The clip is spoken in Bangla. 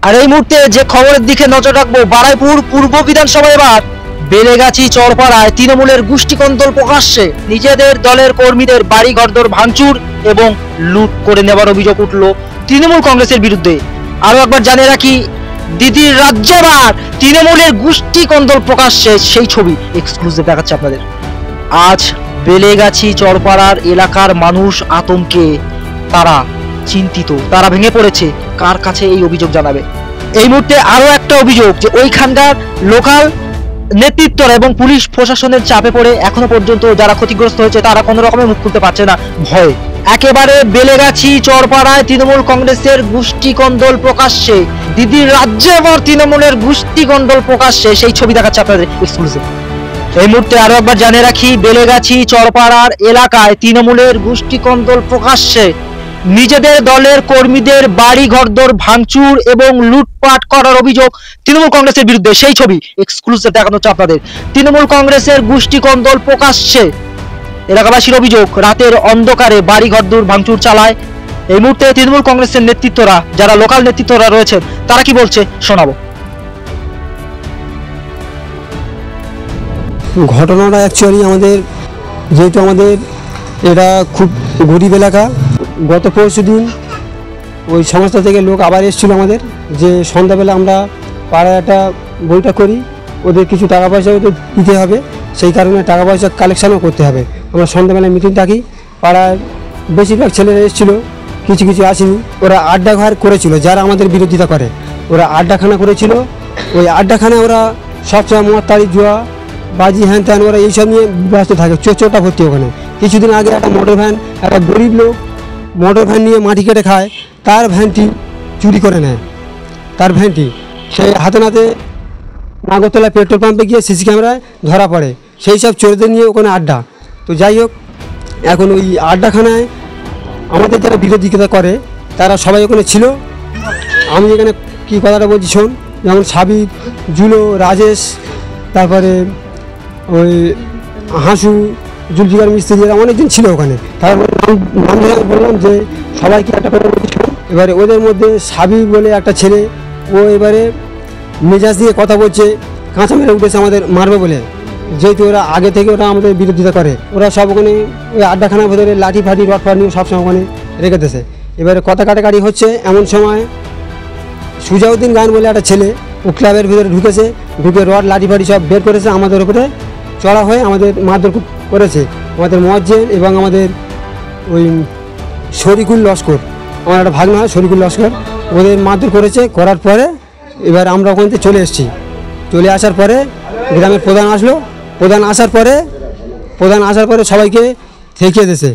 আর এই মুহূর্তে যে খবরের দিকে নজর রাখবো, বারুইপুর পূর্ব বিধানসভা এবার বেলেগাছি চরপাড়ায় তৃণমূলের গোষ্ঠীকন্দল প্রকাশ্যে। নিজেদের দলের কর্মীদের বাড়ি ঘরদোর ভাঙচুর এবং লুট করে নেবার অভিযোগ উঠল তৃণমূল কংগ্রেসের বিরুদ্ধে। আরো একবার জানিয়ে রাখি, দিদির রাজ্যবার তৃণমূলের গোষ্ঠীকন্দল প্রকাশ্যে, সেই ছবি এক্সক্লুসিভ দেখাচ্ছে আপনাদের। আজ বেলেগাছি চরপাড়ার এলাকার মানুষ আতঙ্কে, তারা চিন্তিত, তারা ভেঙে পড়েছে। কার কাছে এই অভিযোগ জানাবে? এই মুহূর্তে আরো একটা অভিযোগ যে ওইখানকার লোকাল নেতৃত্বরা এবং পুলিশ প্রশাসনের চাপে পড়ে এখনো পর্যন্ত যারা ক্ষতিগ্রস্ত হয়েছে তারা কোনো রকমের মুখ খুলতে পারছে না ভয়ে। একেবারে বেলেগাছি চরপাড়ায় তৃণমূল কংগ্রেসের গোষ্ঠীকন্দল প্রকাশ্যে, দিদির রাজ্যে এবার তৃণমূলের গোষ্ঠীকন্দল প্রকাশ্যে, সেই ছবি দেখাচ্ছে আপনাদের এক্সক্লুসিভ। এই মুহূর্তে আরো একবার জানিয়ে রাখি, বেলেগাছি চরপাড়ার এলাকায় তৃণমূলের গোষ্ঠীকন্দল প্রকাশ্যে। নিজেদের দলের কর্মীদের বাড়ি ঘরদোর ভাঙচুর এবং লুটপাট করার অভিযোগ তৃণমূল কংগ্রেসের বিরুদ্ধে, সেই ছবি এক্সক্লুসিভ দেখানো হচ্ছে আপনাদের। তৃণমূল কংগ্রেসের গোষ্ঠীকন্দল প্রকাশ্যে, এলাকাবাসীর অভিযোগ রাতের অন্ধকারে বাড়ি ঘরদোর ভাঙচুর চালায়। এই মুহূর্তে তৃণমূল কংগ্রেসের নেতৃত্বরা, যারা লোকাল নেতৃত্বরা রয়েছেন, তারা কি বলছে শোনাবো। ঘটনাটা অ্যাকচুয়ালি যেহেতু আমাদের এটা খুব গরিব এলাকা, গত পরশু দিন ওই সংস্থা থেকে লোক আবার এসেছিলো আমাদের, যে সন্ধ্যাবেলা আমরা পাড়ায় একটা বইটা করি, ওদের কিছু টাকা পয়সা ওদের দিতে হবে, সেই কারণে টাকা পয়সা কালেকশানও করতে হবে। আমরা সন্ধ্যাবেলায় মিটিং থাকি, পাড়ায় বেশিরভাগ ছেলেরা এসেছিলো, কিছু কিছু আসেনি। ওরা আড্ডা ঘর করেছিল, যারা আমাদের বিরোধিতা করে ওরা আড্ডাখানা করেছিল। ওই আড্ডাখানায় ওরা সবসময় মদ তাড়ি জুয়া বাজি হ্যান ত্যান ওরা এইসব নিয়ে ব্যস্ত থাকে, চোরটা ভর্তি ওখানে। কিছুদিন আগে একটা মোটর ভ্যান, একটা গরিব লোক মোটর ভ্যান নিয়ে মাটি কেটে খায়, তার ভ্যানটি চুরি করে নেয়। তার ভ্যানটি সেই হাতে নাতে নাগরতলা পেট্রোল পাম্পে গিয়ে সিসি ক্যামেরায় ধরা পড়ে। সেই সব চোরদের নিয়ে ওখানে আড্ডা। তো যাই হোক, এখন ওই আড্ডাখানায় আমাদের যারা বিরোধিতা করে তারা সবাই ওখানে ছিল। আমি এখানে কী কথাটা বলছি শোন, যেমন সাবির, জুলো, রাজেশ, তারপরে ওই হাসু, জুলফিকার মিস্ত্রি, এরা অনেকজন ছিল ওখানে। তারপরে নাম ধরে বললাম যে সবাইকে একটা করে বলছি। এবারে ওদের মধ্যে সাবি বলে একটা ছেলে, ও এবারে মেজাজ দিয়ে কথা বলছে, কাঁচা মেরে উঠেছে আমাদের মারবে বলে। যেহেতু ওরা আগে থেকে ওরা আমাদের বিরোধিতা করে, ওরা সব ওখানে ওই আড্ডাখানার ভেতরে লাঠি ফাটি রড ফাট নিয়ে সবসময় ওখানে রেখে দিয়েছে। এবারে কথা কাটাকাটি হচ্ছে, এমন সময় সুজাউদ্দিন গান বলে একটা ছেলে ও ক্লাবের ভিতরে ঢুকেছে, ঢুকে রড লাঠি ফাটি সব বের করেছে, আমাদের উপরে চড়া হয়ে আমাদের মারধর করেছে। আমাদের মজ্জেন এবং আমাদের ওই শরিকুল লস্কর, আমার একটা ভাগনা হয় শরিকুল লস্কর, ওদের মারধর করেছে। করার পরে এবার আমরা ওখান থেকে চলে এসেছি। চলে আসার পরে গ্রামের প্রধান আসলো, প্রধান আসার পরে সবাইকে ঠেকিয়ে দিয়েছে।